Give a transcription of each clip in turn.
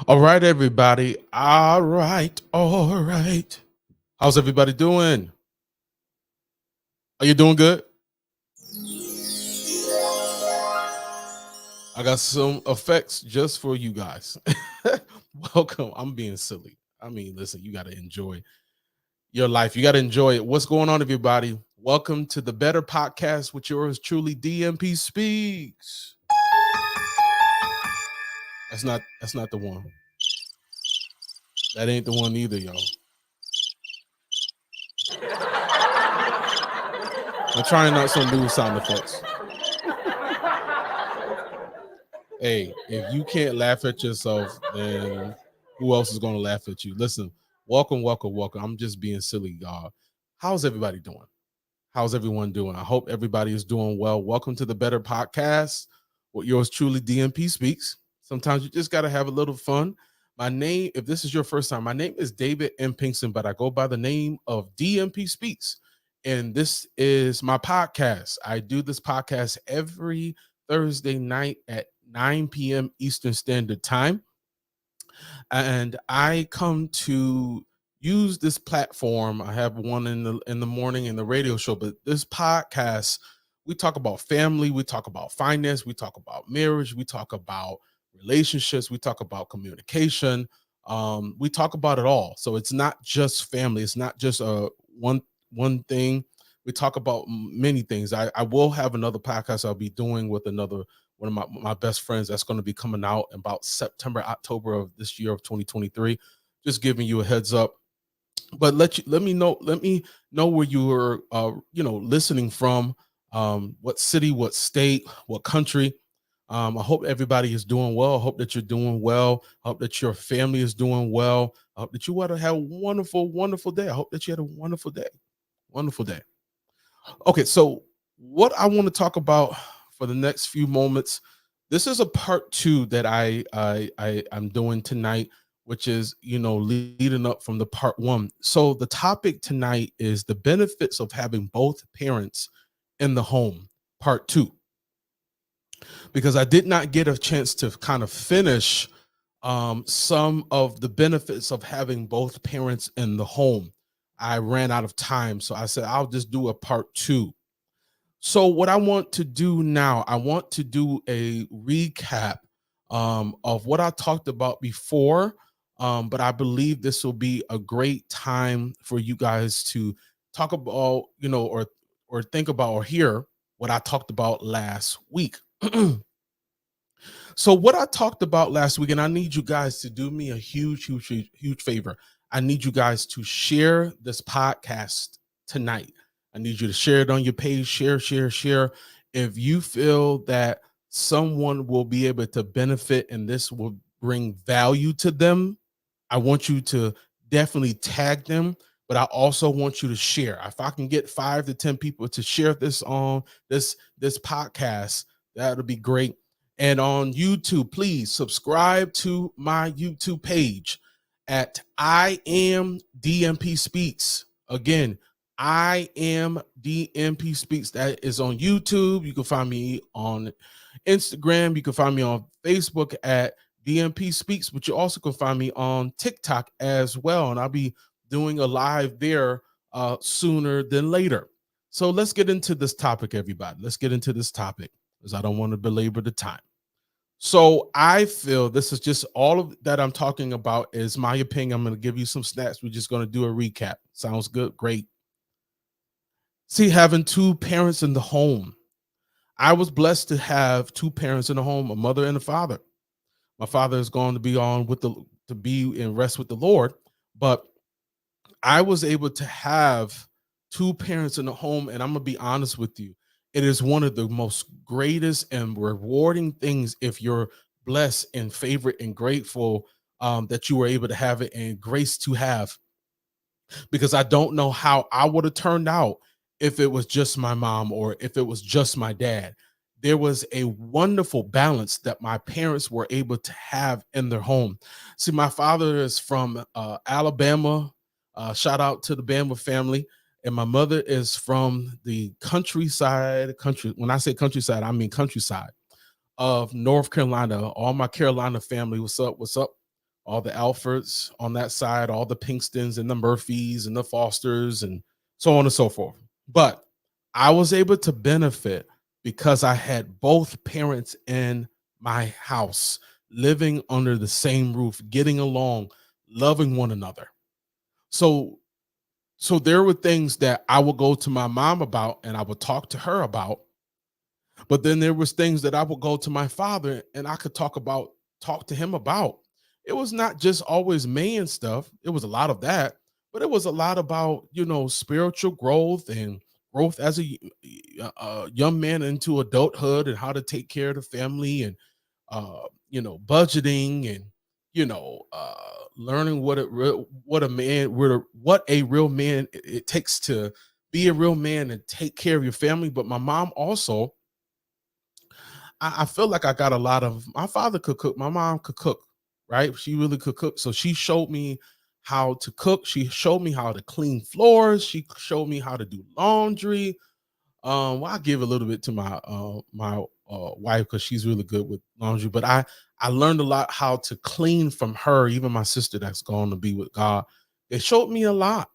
All right, everybody. All right. All right. How's everybody doing? Are you doing good? I got some effects just for you guys. Welcome. I'm being silly. I mean, listen, you got to enjoy your life. You got to enjoy it. What's going on, everybody? Welcome to the Better Podcast with yours truly, DMP Speaks. That's not the one. That ain't the one either, y'all. I'm trying out some new sound effects. Hey, if you can't laugh at yourself, then who else is going to laugh at you? Listen, welcome, welcome, welcome. I'm just being silly, y'all. How's everybody doing? How's everyone doing? I hope everybody is doing well. Welcome to the Better Podcast with yours truly, DMP Speaks. Sometimes you just got to have a little fun. My name, if this is your first time, my name is David M. Pinkston, but I go by the name of DMP Speaks. And this is my podcast. I do this podcast every Thursday night at 9 p.m. Eastern Standard Time. And I come to use this platform. I have one in the morning in the radio show, but this podcast, we talk about family, we talk about finance, we talk about marriage, we talk about relationships, we talk about communication. We talk about it all. So it's not just family, it's not just one thing. We talk about many things. I will have another podcast I'll be doing with another one of my best friends that's going to be coming out about September, October of this year of 2023. Just giving you a heads up. But let me know where you are listening from, what city, what state, what country. I hope everybody is doing well. I hope that you're doing well. I hope that your family is doing well. I hope that you had a wonderful, wonderful day. I hope that you had a wonderful day. Wonderful day. Okay, so what I want to talk about for the next few moments, this is a part two that I'm doing tonight, which is leading up from the part one. So the topic tonight is the benefits of having both parents in the home, part two, because I did not get a chance to kind of finish some of the benefits of having both parents in the home. I ran out of time, so I said I'll just do a part two. So what I want to do now, I want to do a recap of what I talked about before, but I believe this will be a great time for you guys to talk about, or think about or hear what I talked about last week. So what I talked about last week, and I need you guys to do me a huge, huge, huge, huge favor. I need you guys to share this podcast tonight. I need you to share it on your page, share, share, share. If you feel that someone will be able to benefit and this will bring value to them, I want you to definitely tag them, but I also want you to share. If I can get 5 to 10 people to share this on this podcast, that would be great. And on YouTube, please subscribe to my YouTube page at I Am DMP Speaks. Again, I Am DMP Speaks. That is on YouTube. You can find me on Instagram. You can find me on Facebook at DMP Speaks, but you also can find me on TikTok as well. And I'll be doing a live there sooner than later. So let's get into this topic, everybody. Let's get into this topic because I don't want to belabor the time. So I feel this is just all of that I'm talking about is my opinion. I'm going to give you some stats. We're just going to do a recap. Sounds good? Great. See, having two parents in the home. I was blessed to have two parents in the home, a mother and a father. My father is going to be to be in rest with the Lord, but I was able to have two parents in the home, and I'm gonna be honest with you. It is one of the most greatest and rewarding things if you're blessed and favored and grateful that you were able to have it and grace to have. Because I don't know how I would have turned out if it was just my mom or if it was just my dad. There was a wonderful balance that my parents were able to have in their home. See, my father is from Alabama. Shout out to the Bama family. And my mother is from the country. When I say countryside, I mean countryside of North Carolina. All my Carolina family, what's up? What's up? all the Alfords on that side, all the Pinkstons and the Murphys and the Fosters and so on and so forth. But I was able to benefit because I had both parents in my house, living under the same roof, getting along, loving one another. So so there were things that I would go to my mom about and I would talk to her about, but then there was things that I would go to my father and I could talk to him about. It was not just always man stuff. It was a lot of that, but it was a lot about, spiritual growth and growth as a young man into adulthood and how to take care of the family and budgeting and learning what a real man it takes to be a real man and take care of your family. But my mom also, I feel like I got a lot of. My father could cook, my mom could cook, right? She really could cook. So she showed me how to cook. She showed me how to clean floors. She showed me how to do laundry. Well, I give a little bit to my wife because she's really good with laundry, but I learned a lot how to clean from her, even my sister that's gone to be with God. It showed me a lot.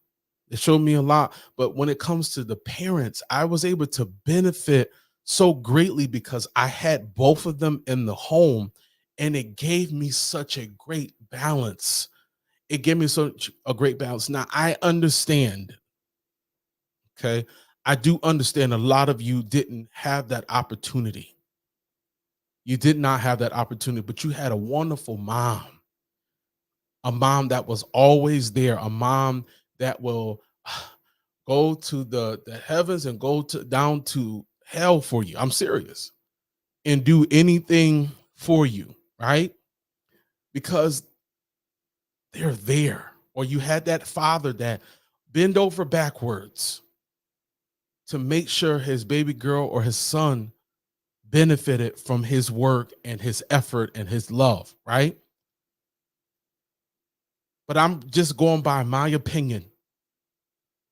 It showed me a lot. But when it comes to the parents, I was able to benefit so greatly because I had both of them in the home, and it gave me such a great balance. It gave me such a great balance. Now I understand. Okay. I do understand a lot of you didn't have that opportunity. You did not have that opportunity, but you had a wonderful mom, a mom that was always there, a mom that will go to the heavens and go to down to hell for you. I'm serious. And do anything for you, right? Because they're there. Or you had that father that bend over backwards to make sure his baby girl or his son benefited from his work and his effort and his love, right? But I'm just going by my opinion.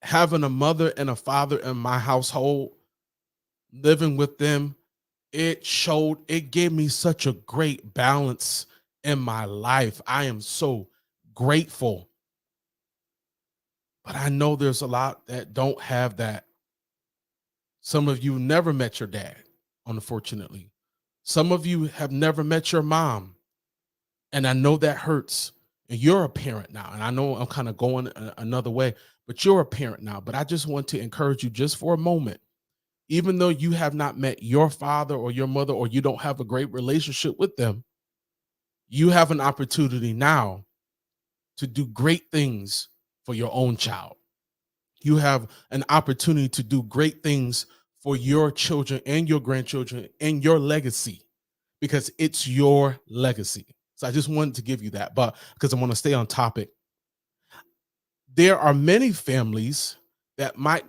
Having a mother and a father in my household, living with them, it gave me such a great balance in my life. I am so grateful. But I know there's a lot that don't have that. Some of you never met your dad, unfortunately. Some of you have never met your mom. And I know that hurts. And you're a parent now. And I know I'm kind of going another way, but you're a parent now. But I just want to encourage you just for a moment, even though you have not met your father or your mother, or you don't have a great relationship with them, you have an opportunity now to do great things for your own child. You have an opportunity to do great things for your children and your grandchildren and your legacy, because it's your legacy. So I just wanted to give you that, but because I want to stay on topic. There are many families that might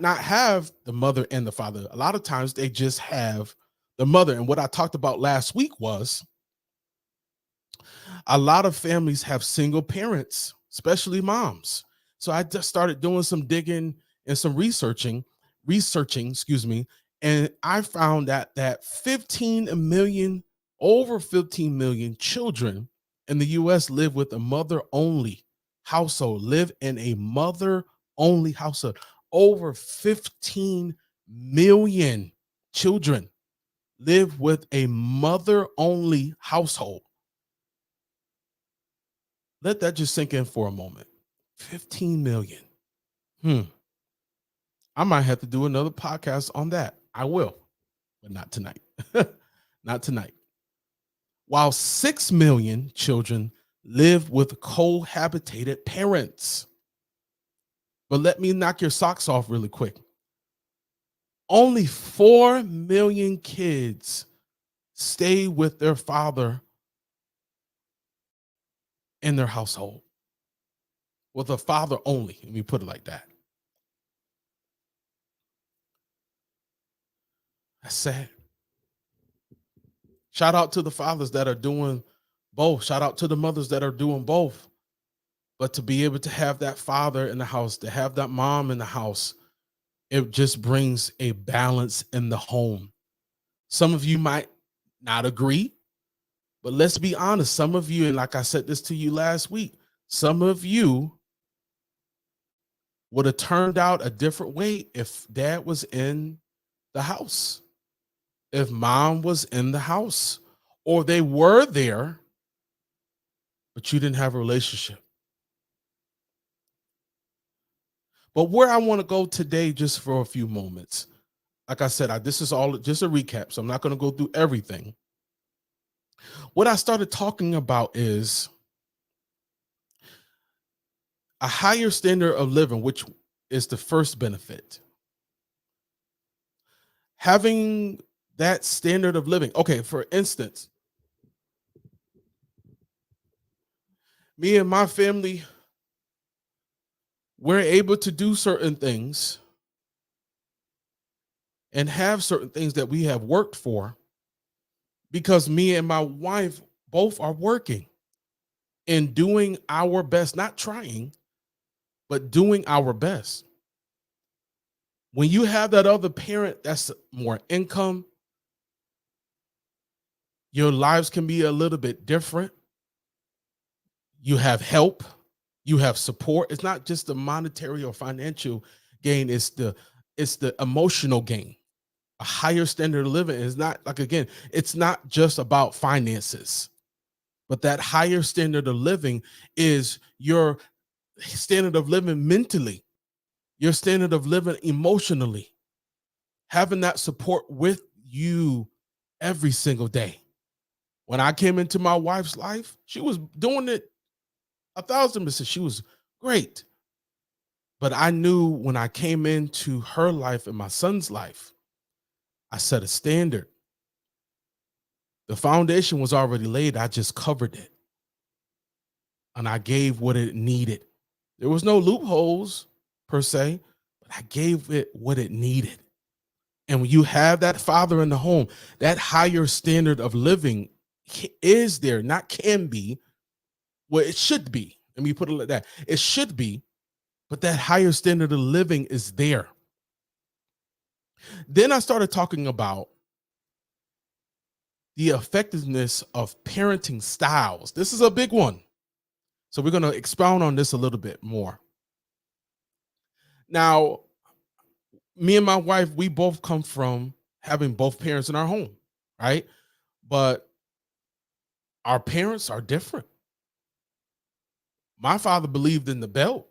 not have the mother and the father. A lot of times they just have the mother. And what I talked about last week was a lot of families have single parents, especially moms. So I just started doing some digging and some excuse me, and I found that 15 million, over 15 million children in the US live with a mother only household, live in a mother only household. Over 15 million children live with a mother only household. Let that just sink in for a moment. 15 million. Hmm. I might have to do another podcast on that. I will, but not tonight. Not tonight. While 6 million children live with cohabitated parents. But let me knock your socks off really quick. Only 4 million kids stay with their father in their household, with a father only. Let me put it like that. That's sad. Shout out to the fathers that are doing both. Shout out to the mothers that are doing both. But to be able to have that father in the house, to have that mom in the house, it just brings a balance in the home. Some of you might not agree. But let's be honest, some of you, and like I said this to you last week, some of you would have turned out a different way if dad was in the house, if mom was in the house, or they were there, but you didn't have a relationship. But where I want to go today, just for a few moments, like I said, this is all just a recap, so I'm not going to go through everything. What I started talking about is a higher standard of living, which is the first benefit. Having that standard of living. Okay, for instance, me and my family, we're able to do certain things and have certain things that we have worked for because me and my wife both are working and doing our best, not trying, but doing our best. When you have that other parent that's more income, your lives can be a little bit different. You have help, you have support. It's not just the monetary or financial gain, it's the emotional gain. A higher standard of living is not, like, again, it's not just about finances, but that higher standard of living is your standard of living mentally, your standard of living emotionally, having that support with you every single day. When I came into my wife's life, she was doing it 1,000%. She was great. But I knew when I came into her life and my son's life, I set a standard. The foundation was already laid. I just covered it. And I gave what it needed. There was no loopholes per se, but I gave it what it needed. And when you have that father in the home, that higher standard of living is there, not can be, well, it should be. Let me put it like that. It should be, but that higher standard of living is there. Then I started talking about the effectiveness of parenting styles. This is a big one. So we're going to expound on this a little bit more. Now, me and my wife, we both come from having both parents in our home, right? But our parents are different. My father believed in the belt.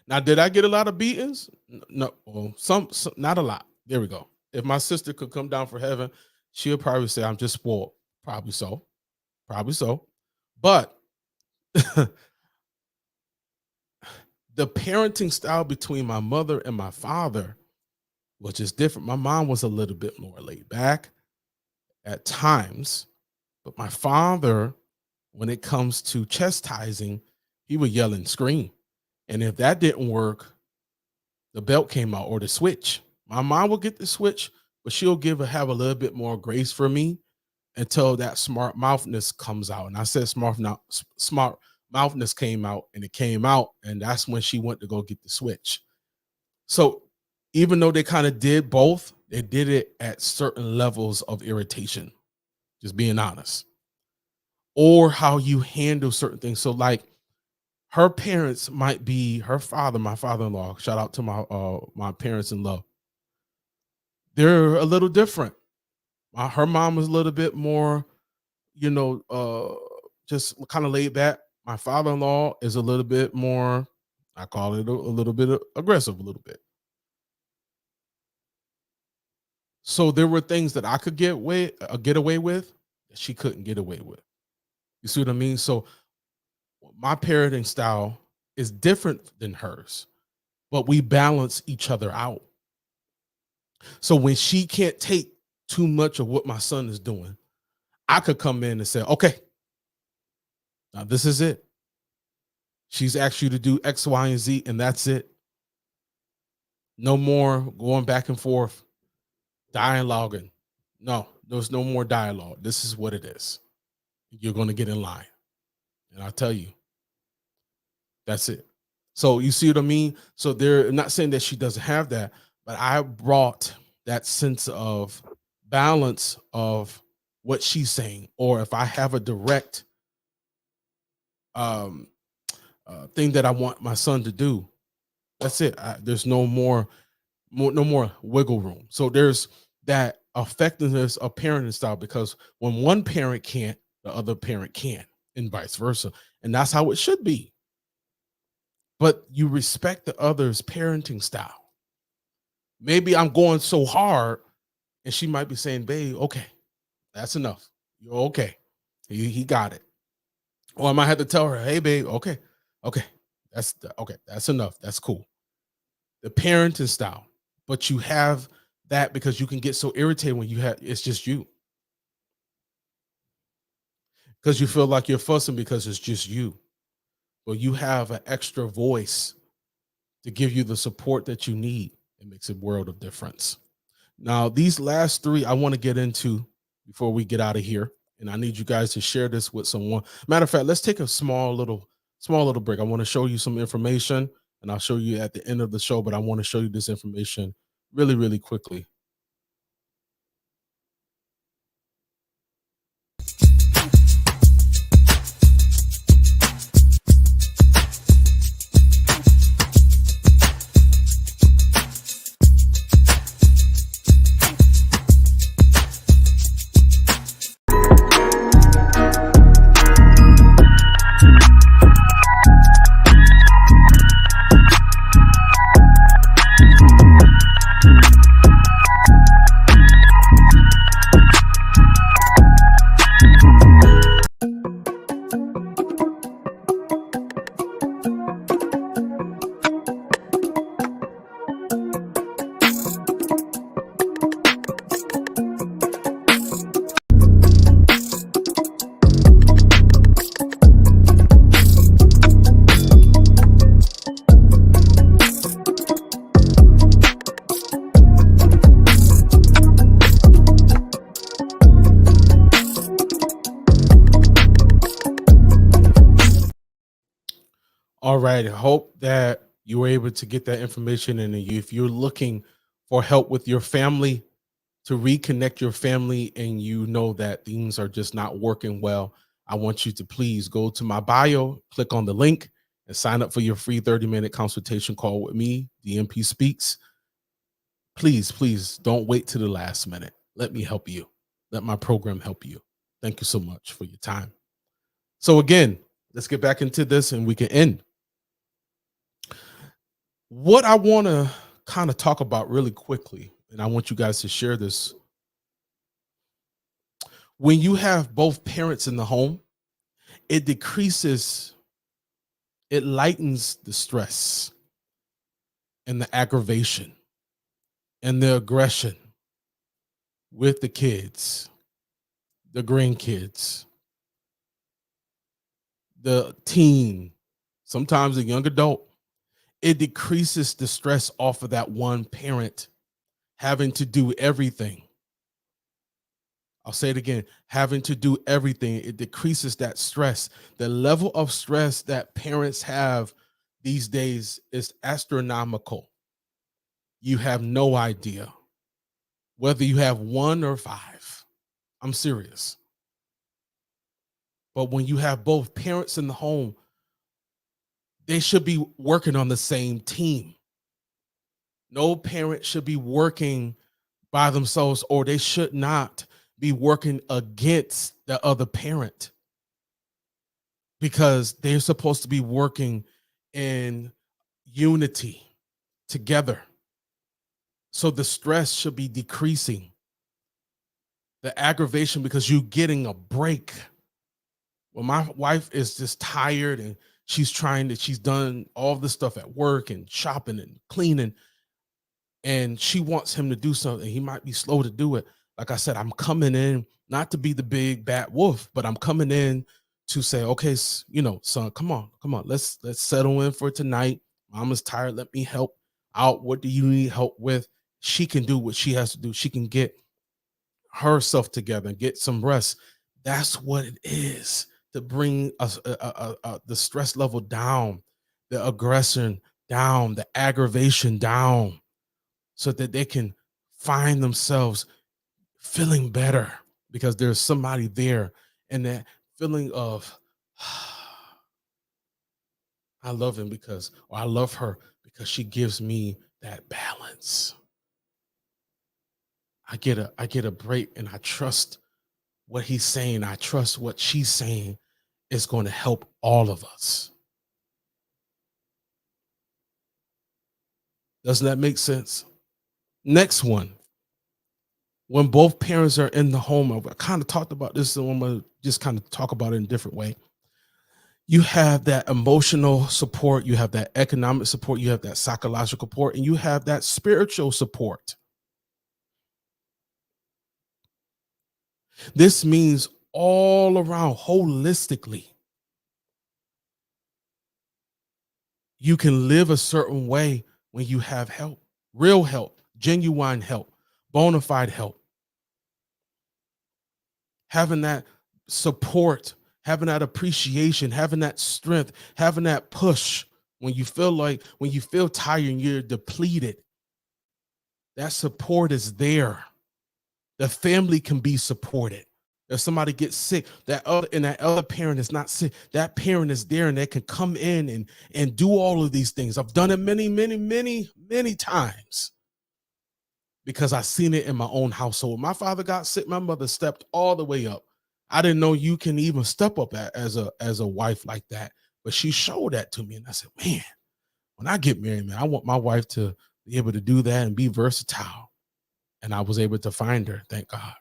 Now, did I get a lot of beatings? No, well, some, not a lot. There we go. If my sister could come down from heaven, she'll probably say I'm just spoiled. Probably so. Probably so. But the parenting style between my mother and my father was just different. My mom was a little bit more laid back at times, but my father, when it comes to chastising, he would yell and scream. And if that didn't work, the belt came out or the switch. My mom will get the switch, but she'll have a little bit more grace for me until that smart mouthness comes out. And I said smart mouthness came out, and it came out, and that's when she went to go get the switch. So even though they kind of did both, they did it at certain levels of irritation, just being honest, or how you handle certain things. So like her parents might be her father, my father-in-law. Shout out to my parents in love. They're a little different. Her mom was a little bit more, just kind of laid back. My father-in-law is a little bit more, I call it a little bit aggressive, a little bit. So there were things that I could get away with that she couldn't get away with. You see what I mean? So my parenting style is different than hers, but we balance each other out. So when she can't take too much of what my son is doing, I could come in and say, okay, now this is it. She's asked you to do X, Y, and Z, and that's it. No more going back and forth, dialoguing. No, there's no more dialogue. This is what it is. You're going to get in line. And I'll tell you, that's it. So you see what I mean? So they're not saying that she doesn't have that, but I brought that sense of balance of what she's saying, or if I have a direct um thing that I want my son to do, that's it. There's no more wiggle room. So there's that effectiveness of parenting style, because when one parent can't, the other parent can, and vice versa. And that's how it should be. But you respect the other's parenting style. Maybe I'm going so hard, and she might be saying, babe, okay, that's enough. You're okay. He got it. Or I might have to tell her, hey, babe, okay, okay, okay, that's enough. That's cool. The parenting style. But you have that because you can get so irritated when you have it's just you. Because you feel like you're fussing because it's just you. But you have an extra voice to give you the support that you need. It makes a world of difference. Now, these last three I want to get into before we get out of here. And I need you guys to share this with someone. Matter of fact, let's take a small little break. I want to show you some information, and I'll show you at the end of the show, but I want to show you this information really, really quickly. All right. I hope that you were able to get that information. And if you're looking for help with your family, to reconnect your family, and you know that things are just not working well, I want you to please go to my bio, click on the link, and sign up for your free 30-minute consultation call with me, DMP Speaks. Please, please don't wait to the last minute. Let me help you. Let my program help you. Thank you so much for your time. So, again, let's get back into this and we can end. What I want to kind of talk about really quickly, and I want you guys to share this. When you have both parents in the home, it decreases, it lightens the stress and the aggravation and the aggression with the kids, the grandkids, the teen, sometimes a young adult. It decreases the stress off of that one parent having to do everything. I'll say it again, having to do everything. It decreases that stress. The level of stress that parents have these days is astronomical. You have no idea whether you have one or five. I'm serious. But when you have both parents in the home, they should be working on the same team. No parent should be working by themselves, or they should not be working against the other parent, because they're supposed to be working in unity together. So the stress should be decreasing, the aggravation, because you're getting a break. Well, my wife is just tired and she's done all the stuff at work and shopping and cleaning, and she wants him to do something. He might be slow to do it. Like I said, I'm coming in not to be the big bad wolf, but I'm coming in to say, okay, son, come on, let's settle in for tonight. Mama's tired. Let me help out. What do you need help with? She can do what she has to do. She can get herself together and get some rest. That's what it is, to bring us the stress level down, the aggression down, the aggravation down, so that they can find themselves feeling better, because there's somebody there, and that feeling of I love him because, or I love her because she gives me that balance. I get a break, and I trust what he's saying. I trust what she's saying is going to help all of us. Doesn't that make sense? Next one, when both parents are in the home, I kind of talked about this, so I'm gonna just kind of talk about it in a different way. You have that emotional support, you have that economic support, you have that psychological support, and you have that spiritual support. This means all around, holistically, you can live a certain way when you have help, real help, genuine help, bona fide help. Having that support, having that appreciation, having that strength, having that push when you feel tired and you're depleted, that support is there. The family can be supported. If somebody gets sick, that other parent is not sick, that parent is there and they can come in and do all of these things. I've done it many, many, many, many times because I've seen it in my own household. My father got sick, my mother stepped all the way up. I didn't know you can even step up as a wife like that, but she showed that to me, and I said, man, when I get married, man, I want my wife to be able to do that and be versatile. And I was able to find her, thank God.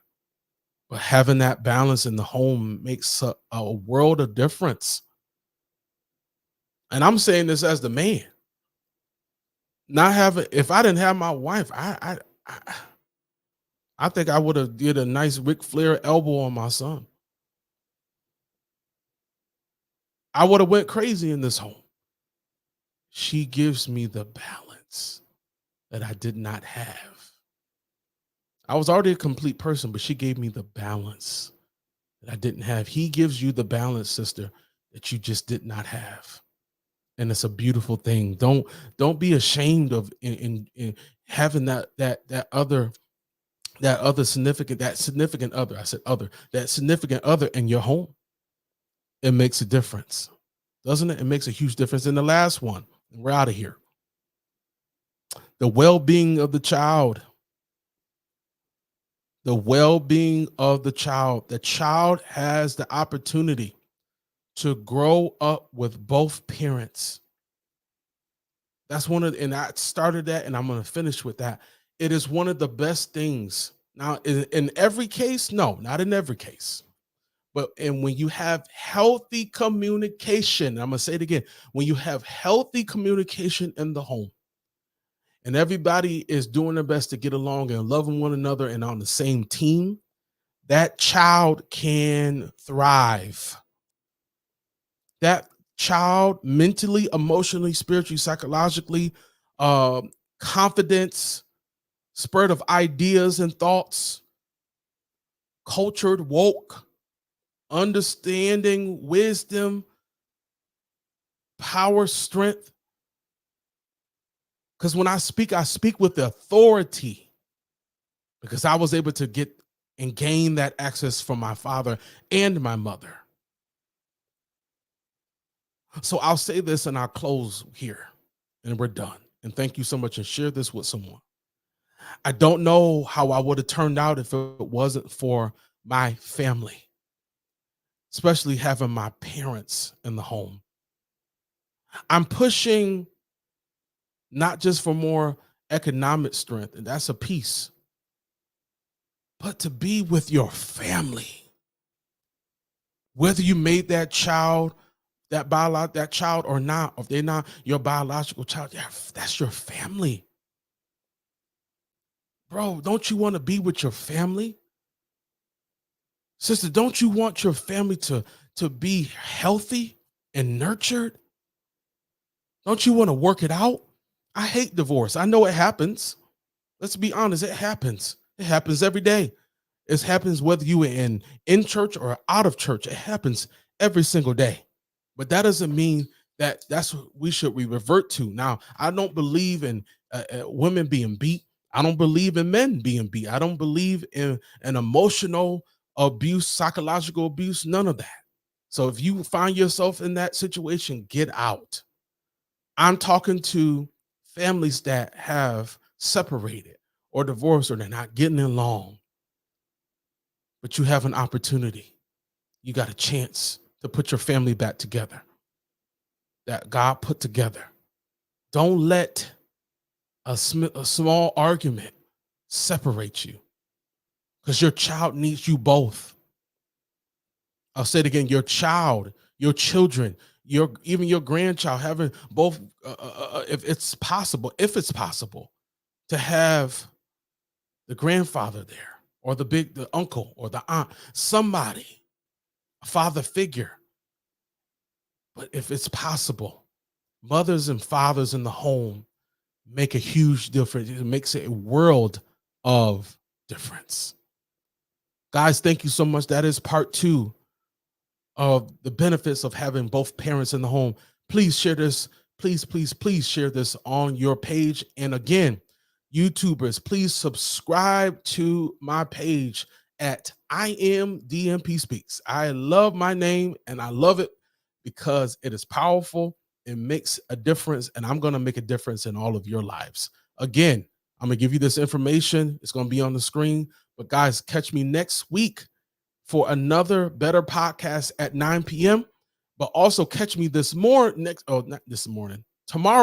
But having that balance in the home makes a world of difference. And I'm saying this as the man. Not having, if I didn't have my wife, I think I would have did a nice Ric Flair elbow on my son. I would have went crazy in this home. She gives me the balance that I did not have. I was already a complete person, but she gave me the balance that I didn't have. He gives you the balance, sister, that you just did not have. And it's a beautiful thing. Don't be ashamed of in having that significant other. I said other, that significant other in your home. It makes a difference, doesn't it? It makes a huge difference. And the last one, we're out of here. The well-being of the child. The well-being of the child. The child has the opportunity to grow up with both parents. That's and I started that, and I'm going to finish with that. It is one of the best things. Now, in every case, no, not in every case. And when you have healthy communication, I'm going to say it again, when you have healthy communication in the home, and everybody is doing their best to get along and loving one another and on the same team, that child can thrive. That child mentally, emotionally, spiritually, psychologically, confidence, spread of ideas and thoughts, cultured, woke, understanding, wisdom, power, strength. Because when I speak with authority, because I was able to get and gain that access from my father and my mother. So I'll say this and I'll close here and we're done. And thank you so much, and share this with someone. I don't know how I would have turned out if it wasn't for my family, especially having my parents in the home. I'm pushing not just for more economic strength, and that's a piece, but to be with your family. Whether you made that child, that child or not, or if they're not your biological child, yeah, that's your family. Bro, don't you want to be with your family? Sister, don't you want your family to be healthy and nurtured? Don't you want to work it out? I hate divorce. I know it happens. Let's be honest, it happens. It happens every day. It happens whether you are in church or out of church. It happens every single day. But that doesn't mean that that's what we revert to. Now, I don't believe in women being beat. I don't believe in men being beat. I don't believe in an emotional abuse, psychological abuse, none of that. So if you find yourself in that situation, get out. I'm talking to families that have separated or divorced or they're not getting along, but you have an opportunity. You got a chance to put your family back together that God put together. Don't let a small argument separate you, because your child needs you both. I'll say it again, your child, your children, even your grandchild, having both, if it's possible, to have the grandfather there, or the uncle or the aunt, somebody, a father figure. But if it's possible, mothers and fathers in the home make a huge difference. It makes a world of difference. Guys, thank you so much. That is part 2 of the benefits of having both parents in the home. Please share this. Please share this on your page. And again, YouTubers, please subscribe to my page at I Am DMP Speaks. I love my name and I love it because it is powerful. It makes a difference, and I'm going to make a difference in all of your lives. Again, I'm going to give you this information. It's going to be on the screen. But guys, catch me next week for another better podcast at 9 p.m. But also catch me tomorrow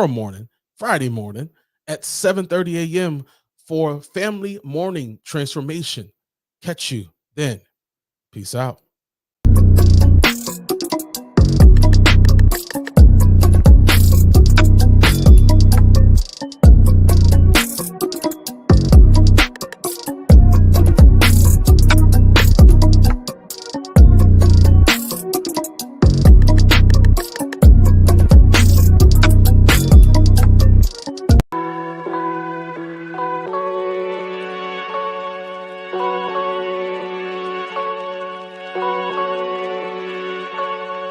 morning, Friday morning at 7:30 a.m. for Family Morning Transformation. Catch you then. Peace out.